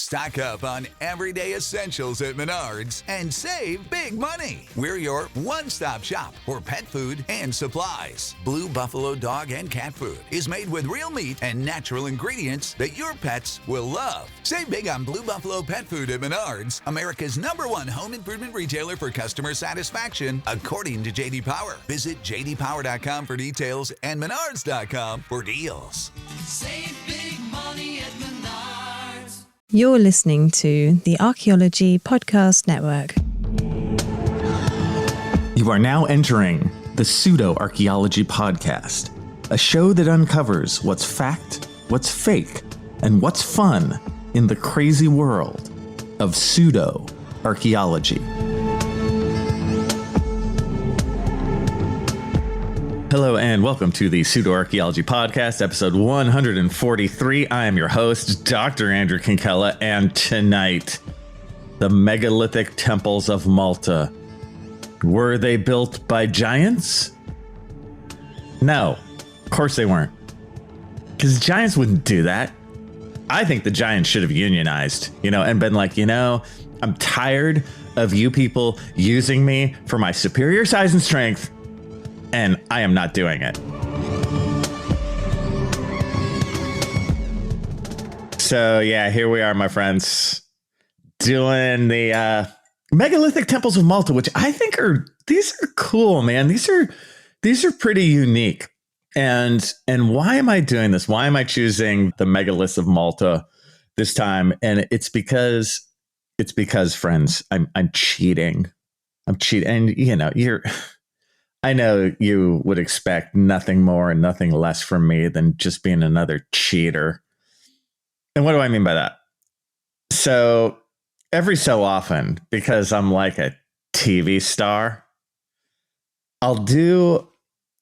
Stock up on everyday essentials at Menards and save big money. We're your one-stop shop for pet food and supplies. Blue Buffalo dog and cat food is made with real meat and natural ingredients that your pets will love. Save big on Blue Buffalo pet food at Menards, America's #1 home improvement retailer for customer satisfaction, according to J.D. Power. Visit jdpower.com for details and menards.com for deals. Save big money at Menards. You're listening to the Archaeology Podcast Network. You are now entering the Pseudo-Archaeology Podcast, a show that uncovers what's fact, what's fake, and what's fun in the crazy world of pseudo-archaeology. Hello and welcome to the Pseudo-Archaeology Podcast, episode 143. I am your host, Dr. Andrew Kinkella, and tonight, the megalithic temples of Malta. Were they built by giants? No, of course they weren't. Because giants wouldn't do that. I think the giants should have unionized, and been like, I'm tired of you people using me for my superior size and strength, and I am not doing it. So yeah, here we are, my friends, doing the megalithic temples of Malta, which I think these are cool, man. These are pretty unique. And why am I doing this? Why am I choosing the megaliths of Malta this time? And it's because friends, I'm cheating. I'm cheating. And I know you would expect nothing more and nothing less from me than just being another cheater. And what do I mean by that? So every so often, because I'm like a TV star, I'll do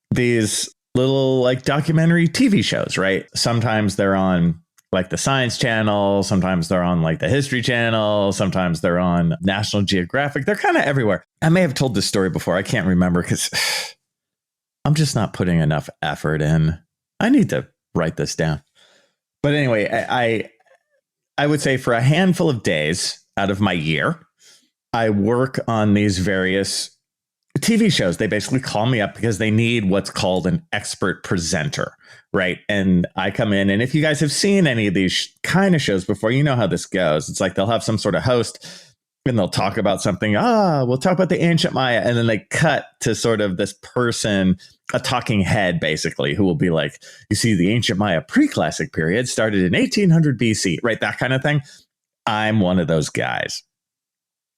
these little documentary TV shows, right? Sometimes they're on the Science Channel, sometimes they're on the History Channel, sometimes they're on National Geographic. They're kind of everywhere. I may have told this story before. I can't remember because I'm just not putting enough effort in. I need to write this down. But anyway, I would say for a handful of days out of my year, I work on these various TV shows. They basically call me up because they need what's called an expert presenter, right? And I come in, and if you guys have seen any of these kind of shows before, you know how this goes. It's they'll have some sort of host and they'll talk about something. We'll talk about the ancient Maya. And then they cut to sort of this person, a talking head, basically, who will be like, you see, the ancient Maya pre-classic period started in 1800 BC, right? That kind of thing. I'm one of those guys.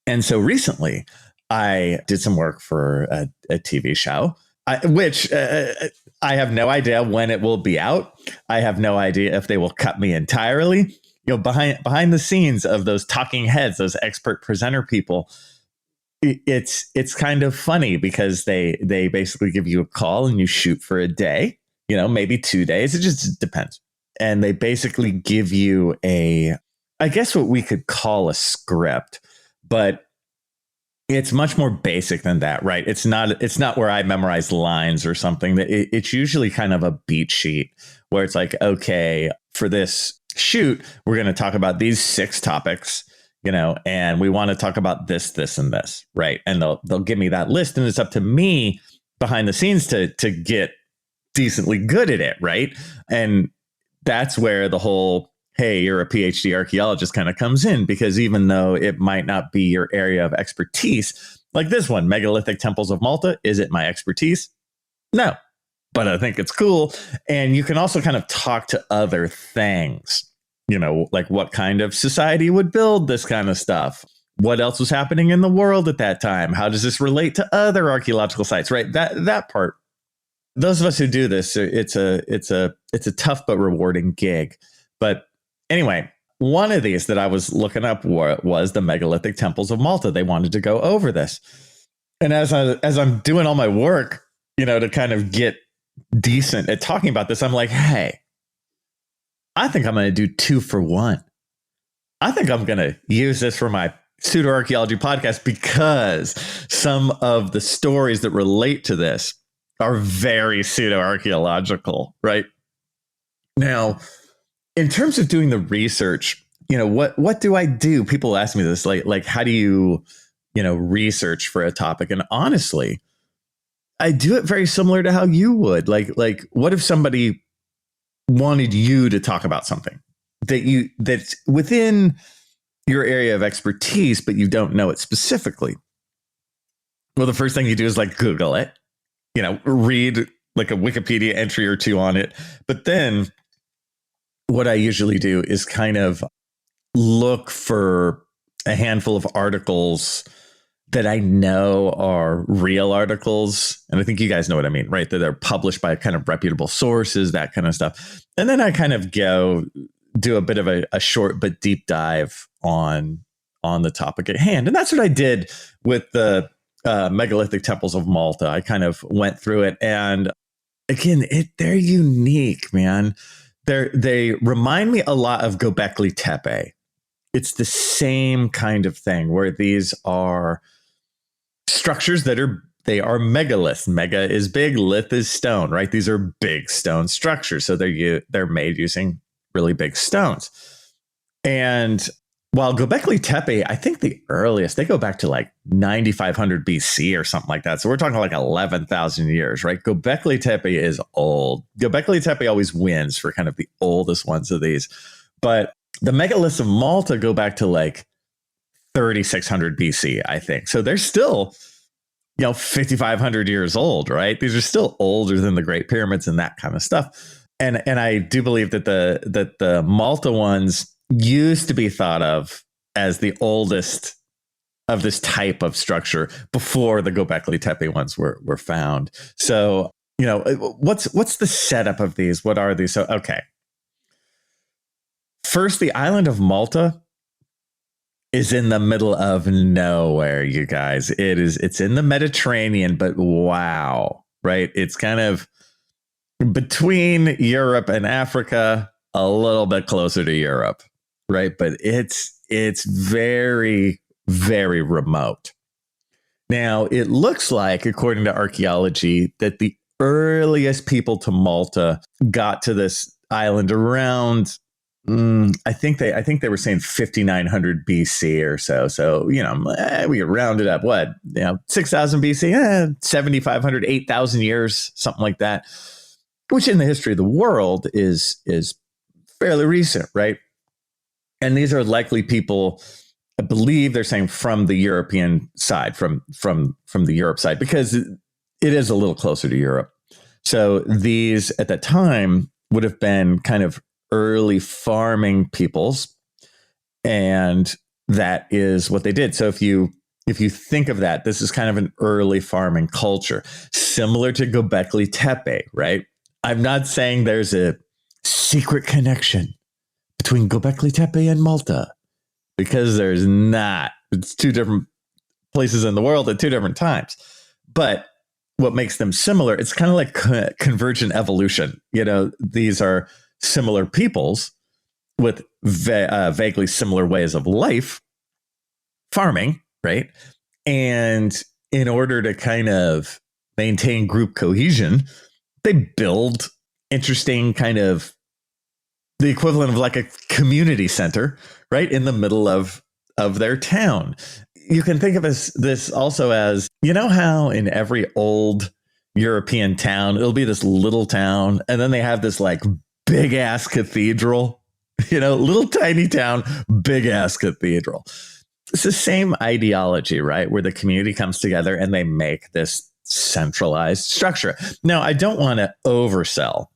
And so recently, I did some work for a TV show, which I have no idea when it will be out. I have no idea if they will cut me entirely. Behind the scenes of those talking heads, those expert presenter people, it's kind of funny because they basically give you a call and you shoot for a day, maybe 2 days. It just depends. And they basically give you I guess what we could call a script, but it's much more basic than that, right? It's not where I memorize lines or something. It's usually kind of a beat sheet where it's okay, for this shoot, we're going to talk about these 6 topics, and we want to talk about this, this, and this, right? And they'll give me that list, and it's up to me behind the scenes to get decently good at it, right? And that's where the whole, hey, you're a PhD archaeologist kind of comes in, because even though it might not be your area of expertise, like this one, megalithic temples of Malta, is it my expertise? No, but I think it's cool. And you can also kind of talk to other things, what kind of society would build this kind of stuff? What else was happening in the world at that time? How does this relate to other archaeological sites, right? That part. Those of us who do this, it's a tough but rewarding gig. But anyway, one of these that I was looking up was the megalithic temples of Malta. They wanted to go over this. And as I'm doing all my work, to kind of get decent at talking about this, I'm like, hey, I think I'm going to do 2 for 1. I think I'm going to use this for my pseudo-archaeology podcast because some of the stories that relate to this are very pseudo-archaeological, right? Now, in terms of doing the research what do I do? People ask me this, like, how do you, research for a topic? And honestly, I do it very similar to how you would. Like, what if somebody wanted you to talk about something that's within your area of expertise, but you don't know it specifically? Well, the first thing you do is like Google it, read like a Wikipedia entry or two on it. But then what I usually do is kind of look for a handful of articles that I know are real articles. And I think you guys know what I mean, right? That they're published by kind of reputable sources, that kind of stuff. And then I kind of go do a bit of a short but deep dive on the topic at hand. And that's what I did with the megalithic temples of Malta. I kind of went through it. And again, they're unique, man. They remind me a lot of Göbekli Tepe. It's the same kind of thing where these are structures they are megaliths. Mega is big, lith is stone, right? These are big stone structures. So they're made using really big stones. And while Göbekli Tepe, I think the earliest, they go back to like 9,500 BC or something like that. So we're talking like 11,000 years, right? Göbekli Tepe is old. Göbekli Tepe always wins for kind of the oldest ones of these. But the megaliths of Malta go back to like 3,600 BC, I think. So they're still, 5,500 years old, right? These are still older than the Great Pyramids and that kind of stuff. And I do believe that the Malta ones used to be thought of as the oldest of this type of structure before the Göbekli Tepe ones were found. So, what's the setup of these? What are these? So, okay. First, the island of Malta is in the middle of nowhere, you guys. It's in the Mediterranean, but wow, right? It's kind of between Europe and Africa, a little bit closer to Europe, right? But it's very, very remote. Now, it looks like, according to archaeology, that the earliest people to Malta got to this island around, I think they were saying 5,900 BC or so. So, we rounded up 6,000 BC, 7,500, 8,000 years, something like that, which in the history of the world is fairly recent, right? And these are likely people, I believe they're saying from the European side, from the Europe side, because it is a little closer to Europe. So these at that time would have been kind of early farming peoples, and that is what they did. So if you think of that, this is kind of an early farming culture, similar to Göbekli Tepe, right? I'm not saying there's a secret connection between Göbekli Tepe and Malta, because there's not. It's two different places in the world at two different times. But what makes them similar, it's kind of like convergent evolution. These are similar peoples with vaguely similar ways of life, farming, right? And in order to kind of maintain group cohesion, they build interesting kind of the equivalent of like a community center, right, in the middle of their town. You can think of this also as, how in every old European town, it'll be this little town, and then they have this like big ass cathedral, little tiny town, big ass cathedral. It's the same ideology, right? Where the community comes together and they make this centralized structure. Now, I don't want to oversell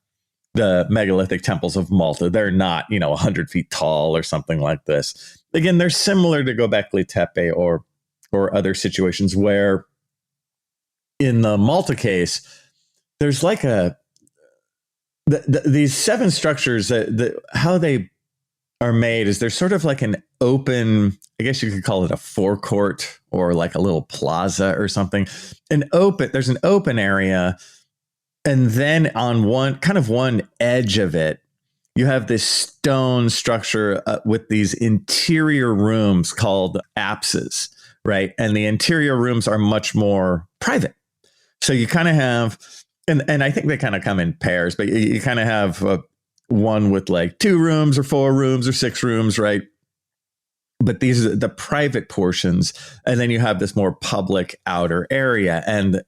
the megalithic temples of Malta. They're not, 100 feet tall or something like this. Again, they're similar to Göbekli Tepe or other situations where in the Malta case, there's like these seven structures, how they are made is there's sort of like an open, I guess you could call it a forecourt or like a little plaza or something. There's an open area. And then on one edge of it, you have this stone structure with these interior rooms called apses, right? And the interior rooms are much more private. So you kind of have, and I think they kind of come in pairs, but you kind of have one with like 2 rooms or 4 rooms or 6 rooms, right? but these are the private portions. And then you have this more public outer area and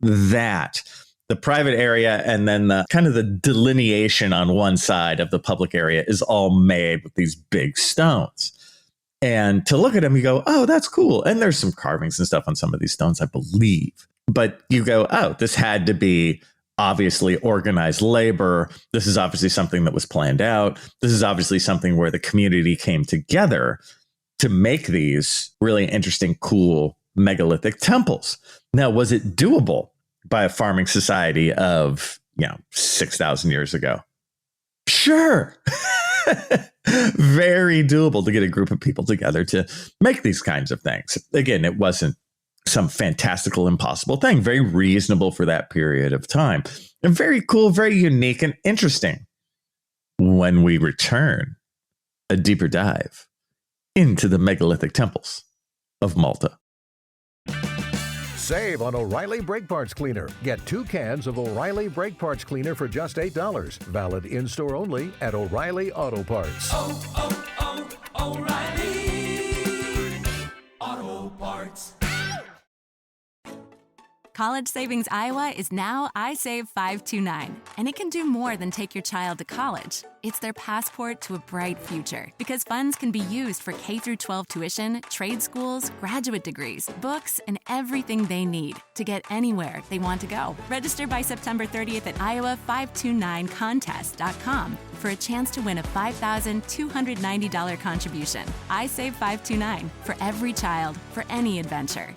that the private area and then the kind of the delineation on one side of the public area is all made with these big stones. And to look at them, you go, oh, that's cool. And there's some carvings and stuff on some of these stones, I believe. But you go, oh, this had to be obviously organized labor. This is obviously something that was planned out. This is obviously something where the community came together to make these really interesting, cool megalithic temples. Now, was it doable by a farming society of, 6,000 years ago? Sure. Very doable to get a group of people together to make these kinds of things. Again, it wasn't some fantastical, impossible thing. Very reasonable for that period of time. And very cool, very unique and interesting. When we return, a deeper dive into the megalithic temples of Malta. Save on O'Reilly Brake Parts Cleaner. Get 2 cans of O'Reilly Brake Parts Cleaner for just $8. Valid in-store only at O'Reilly Auto Parts. O'Reilly Auto Parts. College Savings Iowa is now iSave 529, and it can do more than take your child to college. It's their passport to a bright future, because funds can be used for K-12 tuition, trade schools, graduate degrees, books, and everything they need to get anywhere they want to go. Register by September 30th at iowa529contest.com for a chance to win a $5,290 contribution. iSave 529 for every child, for any adventure.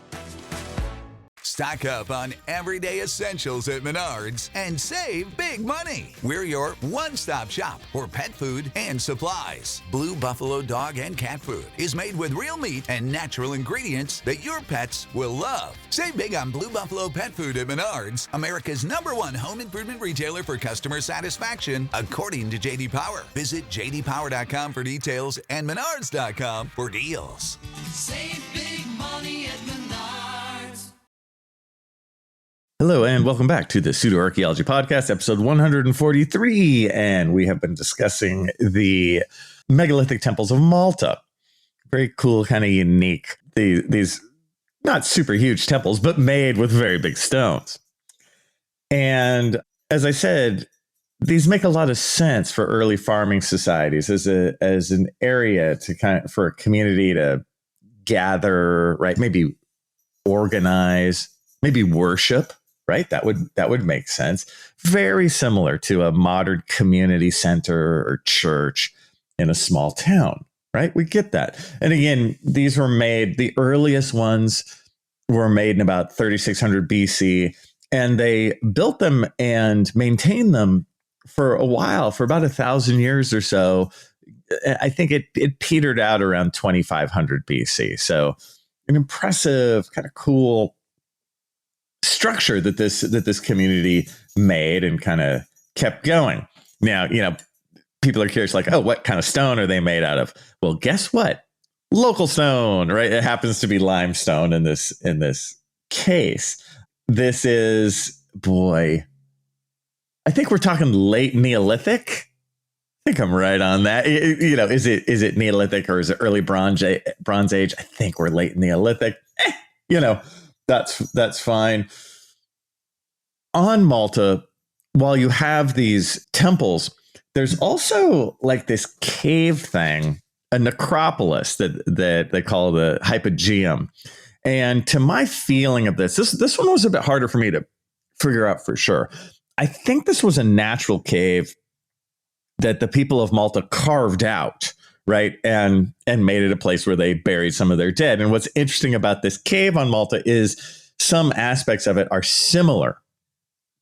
Stock up on everyday essentials at Menards and save big money. We're your one-stop shop for pet food and supplies. Blue Buffalo dog and cat food is made with real meat and natural ingredients that your pets will love. Save big on Blue Buffalo pet food at Menards, America's #1 home improvement retailer for customer satisfaction, according to J.D. Power. Visit jdpower.com for details and menards.com for deals. Save big money at Menards. Hello and welcome back to the Pseudo Archaeology Podcast, episode 143. And we have been discussing the megalithic temples of Malta. Very cool, kind of unique. These not super huge temples, but made with very big stones. And as I said, these make a lot of sense for early farming societies as an area to for a community to gather, right? Maybe organize, maybe worship. Right, that would make sense. Very similar to a modern community center or church in a small town, right? We get that. And again, these were made, the earliest ones were made in about 3600 BC, and they built them and maintained them for a while, for about 1,000 years or so. I think it petered out around 2500 BC. So an impressive, kind of cool structure that this community made and kind of kept going. Now, people are curious, like, oh, what kind of stone are they made out of? Well, guess what? Local stone, right? It happens to be limestone in this case. This is, boy, I think we're talking late Neolithic. I think I'm right on that. Is it Neolithic or is it early Bronze Age? I think we're late Neolithic. That's fine. On Malta, while you have these temples, there's also like this cave thing, a necropolis that they call the hypogeum. And to my feeling of this one was a bit harder for me to figure out for sure. I think this was a natural cave that the people of Malta carved out, right? And made it a place where they buried some of their dead. And what's interesting about this cave on Malta is some aspects of it are similar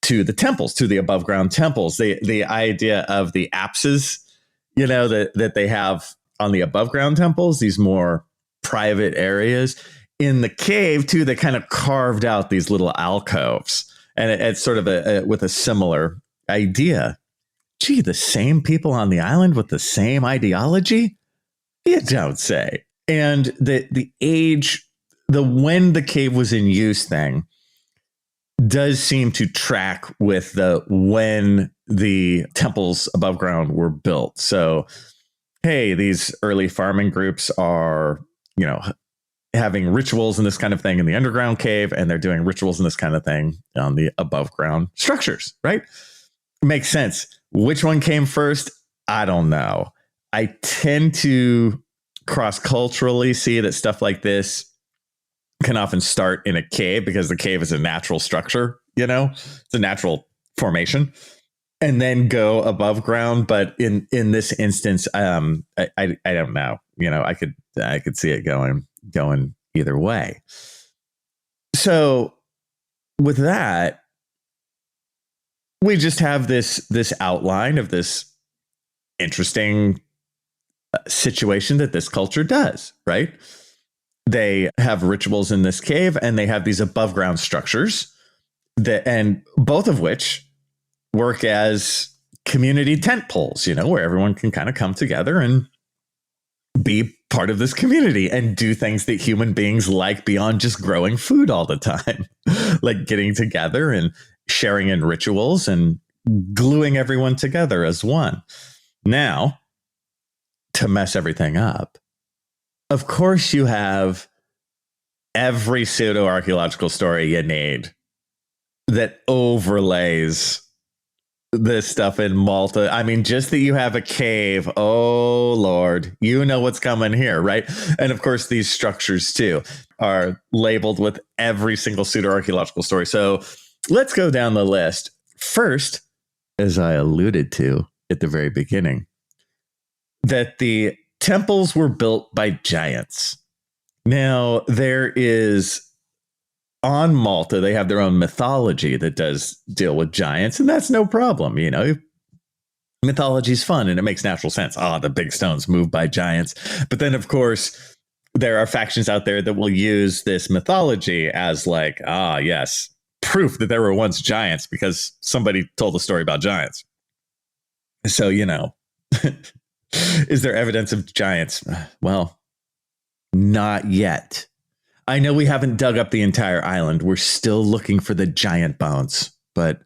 to the temples, to the above ground temples. The idea of the apses, that they have on the above ground temples, these more private areas. In the cave too, they kind of carved out these little alcoves, and it's sort of with a similar idea. Gee, the same people on the island with the same ideology? You don't say. And the age, when the cave was in use thing does seem to track with when the temples above ground were built. So hey, these early farming groups are, having rituals and this kind of thing in the underground cave, and they're doing rituals and this kind of thing on the above ground structures, right? Makes sense. Which one came first? I don't know. I tend to cross-culturally see that stuff like this can often start in a cave because the cave is a natural structure, it's a natural formation, and then go above ground. But in this instance, I don't know. I could see it going either way. So with that, we just have this outline of this interesting situation that this culture does, right? They have rituals in this cave, and they have these above ground structures and both of which work as community tent poles, where everyone can kind of come together and be part of this community and do things that human beings like beyond just growing food all the time, like getting together and sharing in rituals and gluing everyone together as one. Now, to mess everything up, of course, you have every pseudo-archaeological story you need that overlays this stuff in Malta. I mean, just that you have a cave. Oh, Lord, you know what's coming here, right? And of course, these structures, too, are labeled with every single pseudo-archaeological story. So let's go down the list. First, as I alluded to at the very beginning, that the temples were built by giants. Now, there is, on Malta, they have their own mythology that does deal with giants, and that's no problem. Mythology is fun and it makes natural sense. The big stones moved by giants. But then, of course, there are factions out there that will use this mythology as like, yes, proof that there were once giants because somebody told a story about giants. So, is there evidence of giants? Well, not yet. I know we haven't dug up the entire island. We're still looking for the giant bones, but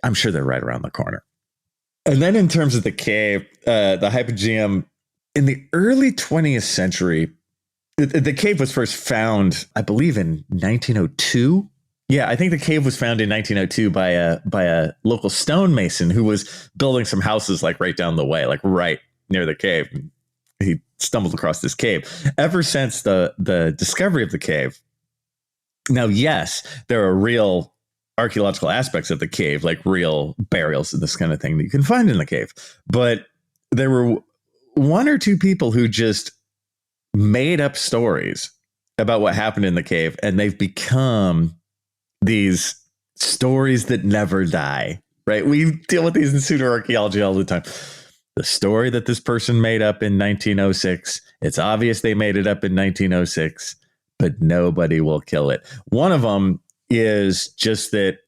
I'm sure they're right around the corner. And then in terms of the cave, the hypogeum, in the early 20th century, the cave was first found, I believe, in 1902. Yeah, I think the cave was found in 1902 by a local stonemason who was building some houses like right down the way, like right near the cave. He stumbled across this cave. Ever since the discovery of the cave, now, yes, there are real archaeological aspects of the cave, like real burials and this kind of thing that you can find in the cave. But there were one or two people who just made up stories about what happened in the cave, and they've become these stories that never die, right? We deal with these in pseudo-archaeology all the time. The story that this person made up in 1906, it's obvious they made it up in 1906, but nobody will kill it. One of them is just that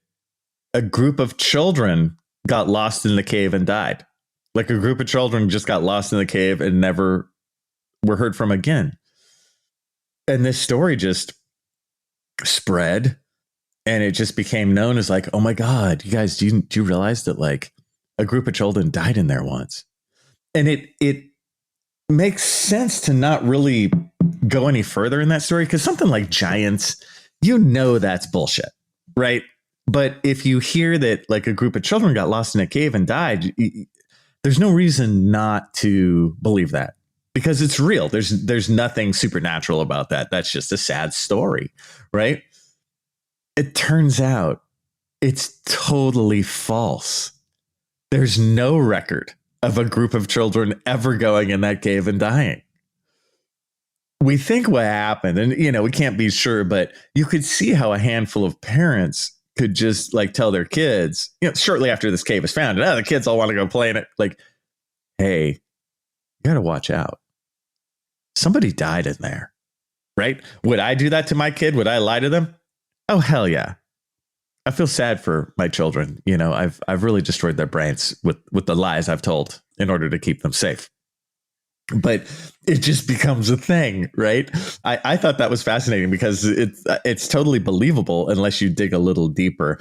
a group of children got lost in the cave and died. Like a group of children just got lost in the cave and never were heard from again. And this story just spread, and it just became known as like, oh my God, you guys, do you realize that like a group of children died in there once? And it makes sense to not really go any further in that story, because something like giants, that's bullshit, right? But if you hear that like a group of children got lost in a cave and died, there's no reason not to believe that, because it's real. There's nothing supernatural about that. That's just a sad story, right? It turns out it's totally false. There's no record of a group of children ever going in that cave and dying. We think what happened, and we can't be sure, but you could see how a handful of parents could just like tell their kids, shortly after this cave is found, and the kids all want to go play in it. Like, hey, you got to watch out. Somebody died in there, right? Would I do that to my kid? Would I lie to them? Oh, hell yeah. I feel sad for my children. I've really destroyed their brains with the lies I've told in order to keep them safe. But it just becomes a thing, right? I thought that was fascinating because it's totally believable unless you dig a little deeper.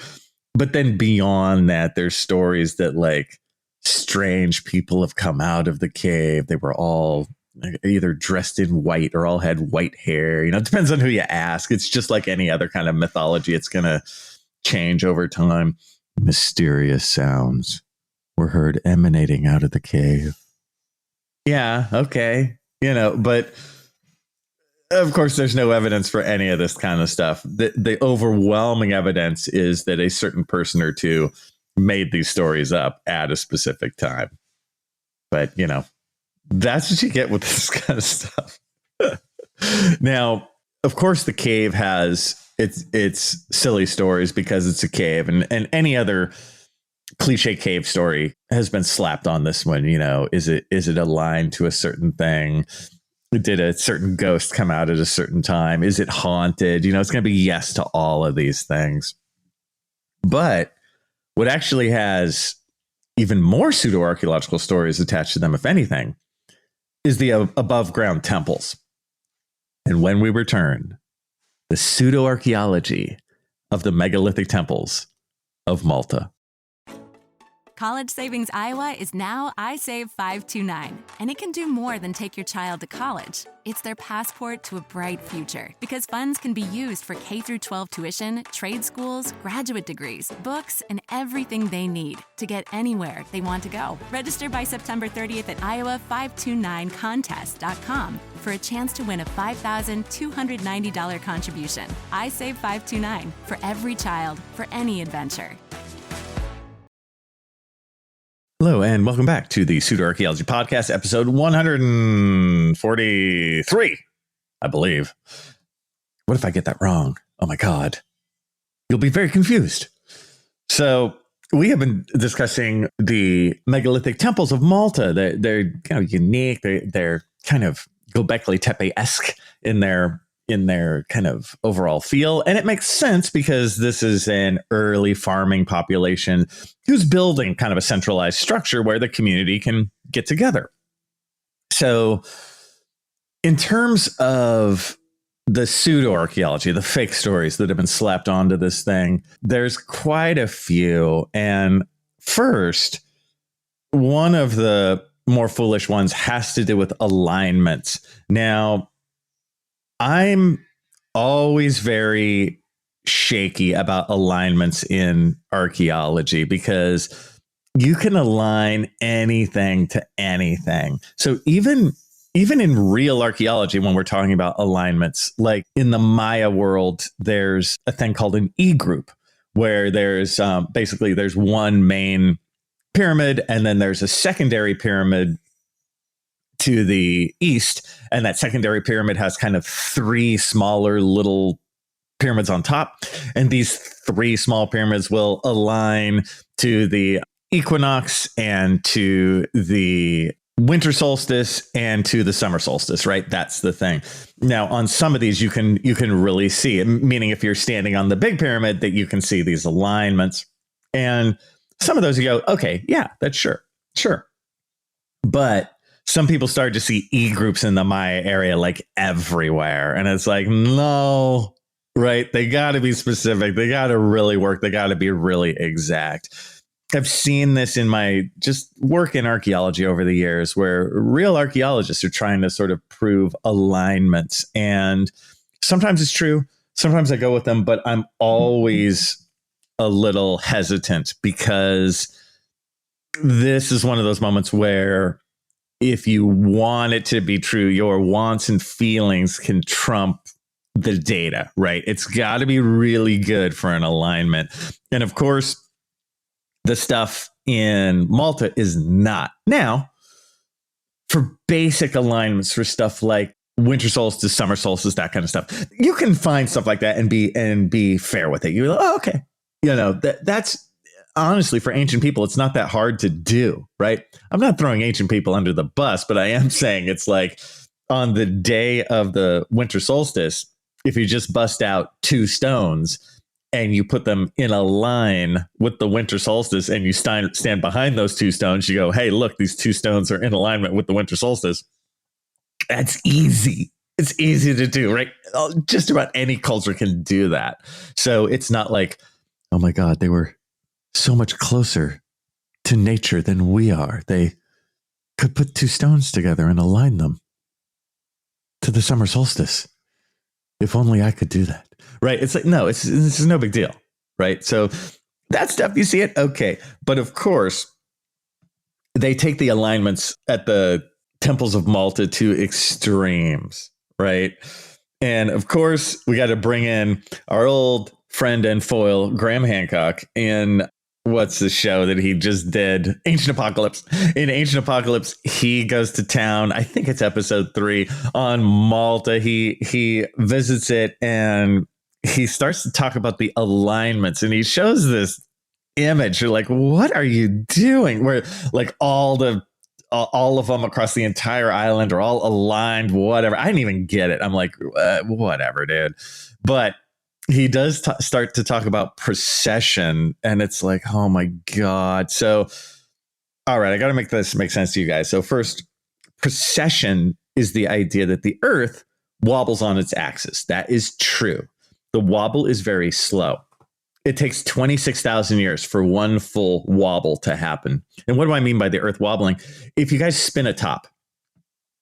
But then beyond that, there's stories that like strange people have come out of the cave. They were all either dressed in white or all had white hair. It depends on who you ask. It's just like any other kind of mythology. It's going to change over time. Mysterious sounds were heard emanating out of the cave. Yeah, okay. But of course, there's no evidence for any of this kind of stuff. The overwhelming evidence is that a certain person or two made these stories up at a specific time. But, that's what you get with this kind of stuff. Now, of course, the cave has its silly stories because it's a cave, and any other cliche cave story has been slapped on this one. Is it aligned to a certain thing? Did a certain ghost come out at a certain time? Is it haunted? It's going to be yes to all of these things. But what actually has even more pseudo-archaeological stories attached to them, if anything, is the above ground temples. And when we return, the pseudo-archaeology of the megalithic temples of Malta. College Savings Iowa is now iSave529, and it can do more than take your child to college. It's their passport to a bright future, because funds can be used for K-12 tuition, trade schools, graduate degrees, books, and everything they need to get anywhere they want to go. Register by September 30th at iowa529contest.com for a chance to win a $5,290 contribution. iSave529, for every child, for any adventure. Hello, and welcome back to the Pseudo-Archaeology Podcast, episode 143, I believe. What if I get that wrong? Oh my God. You'll be very confused. So we have been discussing the megalithic temples of Malta. They're kind of unique. They're kind of Göbekli Tepe-esque in their kind of overall feel. And it makes sense because this is an early farming population who's building kind of a centralized structure where the community can get together. So in terms of the pseudo-archaeology, the fake stories that have been slapped onto this thing, there's quite a few. And first, one of the more foolish ones has to do with alignments. Now, I'm always very shaky about alignments in archaeology because you can align anything to anything. So even in real archaeology, when we're talking about alignments, like in the Maya world, there's a thing called an E group where there's basically there's one main pyramid and then there's a secondary pyramid to the east, and that secondary pyramid has kind of three smaller little pyramids on top, and these three small pyramids will align to the equinox and to the winter solstice and to the summer solstice, right? That's the thing. Now, on some of these, you can really see it, meaning if you're standing on the big pyramid, that you can see these alignments. And some of those you go, okay, yeah, that's sure. But some people started to see E groups in the Maya area like everywhere. And it's like, no, right? They got to be specific. They got to really work. They got to be really exact. I've seen this in my just work in archaeology over the years where real archaeologists are trying to sort of prove alignments. And sometimes it's true. Sometimes I go with them, but I'm always a little hesitant because this is one of those moments where if you want it to be true, your wants and feelings can trump the data, right? It's got to be really good for an alignment. And of course, the stuff in Malta is not. Now, for basic alignments, for stuff like winter solstice, summer solstice, that kind of stuff, you can find stuff like that and be fair with it. You're like, oh, okay. That's honestly, for ancient people, it's not that hard to do, right? I'm not throwing ancient people under the bus, but I am saying it's like on the day of the winter solstice, if you just bust out two stones and you put them in a line with the winter solstice and you stand behind those two stones, you go, hey, look, these two stones are in alignment with the winter solstice. That's easy. It's easy to do, right? Just about any culture can do that. So it's not like, oh my God, they were so much closer to nature than we are. They could put two stones together and align them to the summer solstice. If only I could do that. Right? It's like, no, this is no big deal. Right? So that stuff, you see it? Okay. But of course, they take the alignments at the temples of Malta to extremes. Right? And of course, we got to bring in our old friend and foil, Graham Hancock, in what's the show that he just did? Ancient Apocalypse. In Ancient Apocalypse, he goes to town. I think it's episode 3 on Malta. He visits it and he starts to talk about the alignments, and he shows this image. You're like, what are you doing? Where like all of them across the entire island are all aligned, whatever. I didn't even get it. I'm like, whatever, dude. But he does start to talk about procession, and it's like, oh my God. So, all right, I got to make this make sense to you guys. So first, procession is the idea that the Earth wobbles on its axis. That is true. The wobble is very slow. It takes 26,000 years for one full wobble to happen. And what do I mean by the Earth wobbling? If you guys spin a top,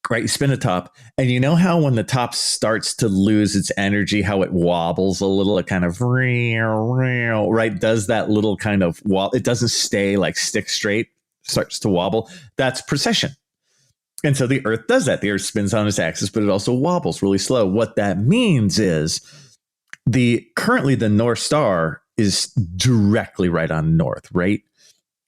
right? You spin a top, and you know how when the top starts to lose its energy, how it wobbles a little, it kind of, right? Does that little kind of wobble. It doesn't stay like stick straight, starts to wobble. That's precession. And so the Earth does that. The Earth spins on its axis, but it also wobbles really slow. What that means is currently the North Star is directly right on north, right?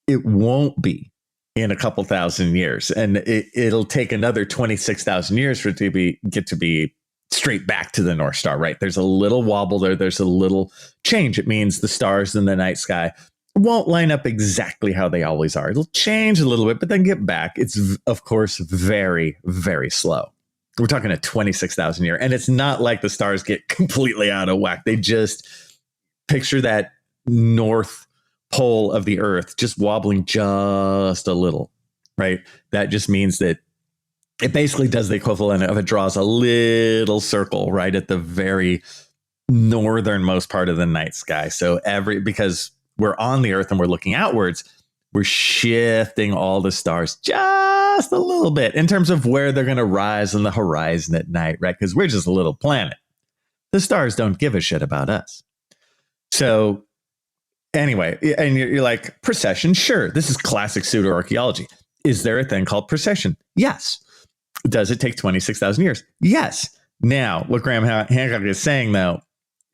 It won't be in a couple thousand years, and it'll take another 26,000 years for it to get to be straight back to the North Star, right? There's a little wobble there. There's a little change. It means the stars in the night sky won't line up exactly how they always are. It'll change a little bit, but then get back. It's, of course, very, very slow. We're talking a 26,000 year, and it's not like the stars get completely out of whack. They just picture that north pole of the Earth just wobbling just a little, right? That just means that it basically does the equivalent of it draws a little circle right at the very northernmost part of the night sky. So because we're on the Earth and we're looking outwards, we're shifting all the stars just a little bit in terms of where they're going to rise on the horizon at night, right? Because we're just a little planet. The stars don't give a shit about us. So anyway, and you're like, precession? Sure. This is classic pseudo-archaeology. Is there a thing called precession? Yes. Does it take 26,000 years? Yes. Now, what Graham Hancock is saying, though,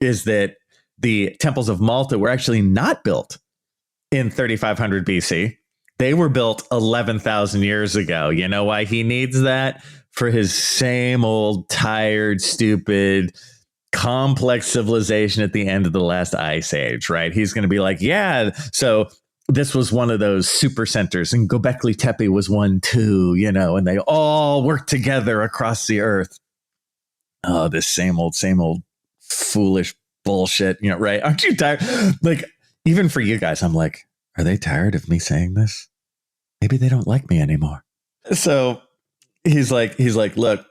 is that the temples of Malta were actually not built in 3500 BC. They were built 11,000 years ago. You know why he needs that? For his same old tired, stupid, complex civilization at the end of the last ice age, right? He's going to be like, yeah, so this was one of those super centers, and Göbekli Tepe was one too, you know, and they all work together across the Earth. Oh, this same old foolish bullshit, you know, right? Aren't you tired? Like, even for you guys, I'm like, are they tired of me saying this? Maybe they don't like me anymore. So he's like, look,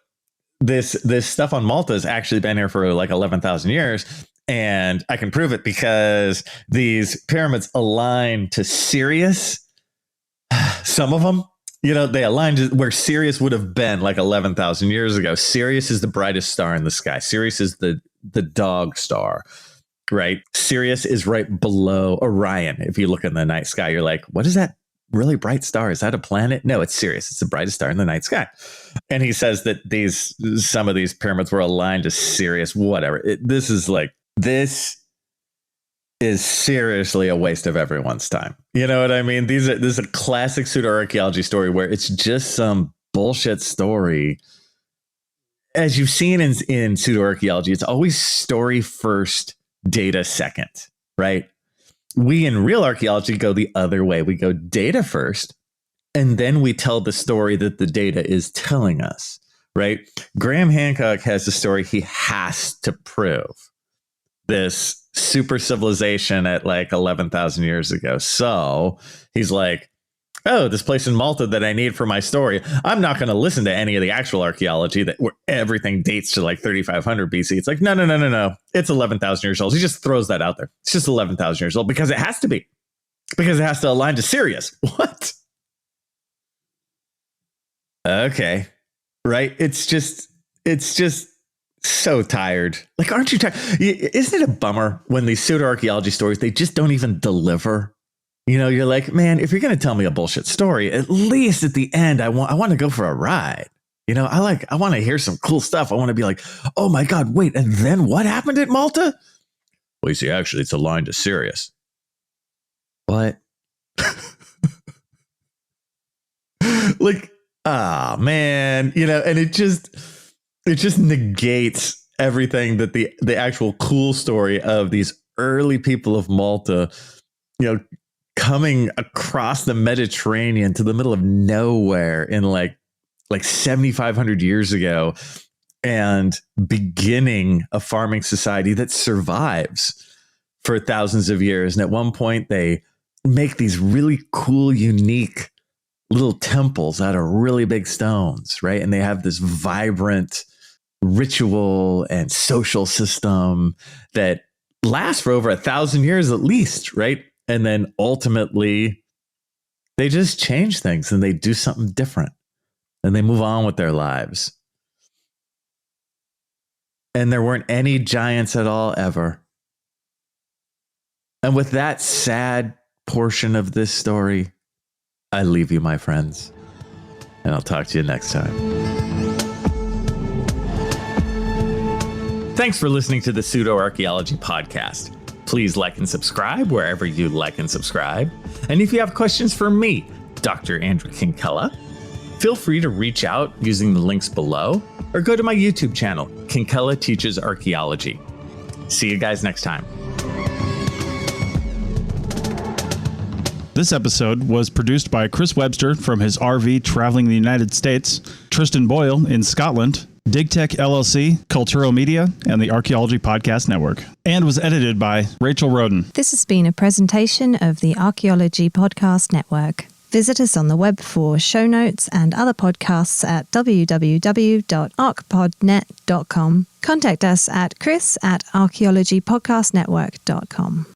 this stuff on Malta has actually been here for like 11,000 years. And I can prove it because these pyramids align to Sirius. Some of them, you know, they align to where Sirius would have been like 11,000 years ago. Sirius is the brightest star in the sky. Sirius is the dog star, right? Sirius is right below Orion. If you look in the night sky, you're like, what is that really bright star? Is that a planet? No, it's Sirius. It's the brightest star in the night sky. And he says that some of these pyramids were aligned to Sirius, whatever. This is seriously a waste of everyone's time. You know what I mean? This is a classic pseudo-archaeology story where it's just some bullshit story. As you've seen in pseudo-archaeology, it's always story first, data second, right? We in real archaeology go the other way. We go data first, and then we tell the story that the data is telling us, right? Graham Hancock has a story he has to prove. This super civilization at like 11,000 years ago. So he's like, oh, this place in Malta that I need for my story. I'm not going to listen to any of the actual archaeology where everything dates to like 3,500 BC. It's like, no. It's 11,000 years old. He just throws that out there. It's just 11,000 years old because it has to be. Because it has to align to Sirius. What? Okay. Right? It's just so tired. Like, aren't you tired? Isn't it a bummer when these pseudo-archaeology stories, they just don't even deliver? You know, you're like, man, if you're going to tell me a bullshit story, at least at the end, I want to go for a ride. You know, I want to hear some cool stuff. I want to be like, oh my God, wait, and then what happened at Malta? Well, you see, actually, it's aligned to Sirius. What? Like, man, you know, and it just negates everything that the actual cool story of these early people of Malta, you know, coming across the Mediterranean to the middle of nowhere in like 7,500 years ago and beginning a farming society that survives for thousands of years. And at one point they make these really cool, unique little temples out of really big stones, right? And they have this vibrant ritual and social system that lasts for over 1,000 years at least, right? And then ultimately they just change things and they do something different and they move on with their lives. And there weren't any giants at all ever. And with that sad portion of this story, I leave you, my friends, and I'll talk to you next time. Thanks for listening to the Pseudo-Archaeology Podcast. Please like and subscribe wherever you like and subscribe. And if you have questions for me, Dr. Andrew Kinkella, feel free to reach out using the links below or go to my YouTube channel, Kinkella Teaches Archaeology. See you guys next time. This episode was produced by Chris Webster from his RV traveling the United States, Tristan Boyle in Scotland, DigTech LLC, Culturo Media, and the Archaeology Podcast Network, and was edited by Rachel Roden. This has been a presentation of the Archaeology Podcast Network. Visit us on the web for show notes and other podcasts at www.archpodnet.com. Contact us at chris@archaeologypodcastnetwork.com.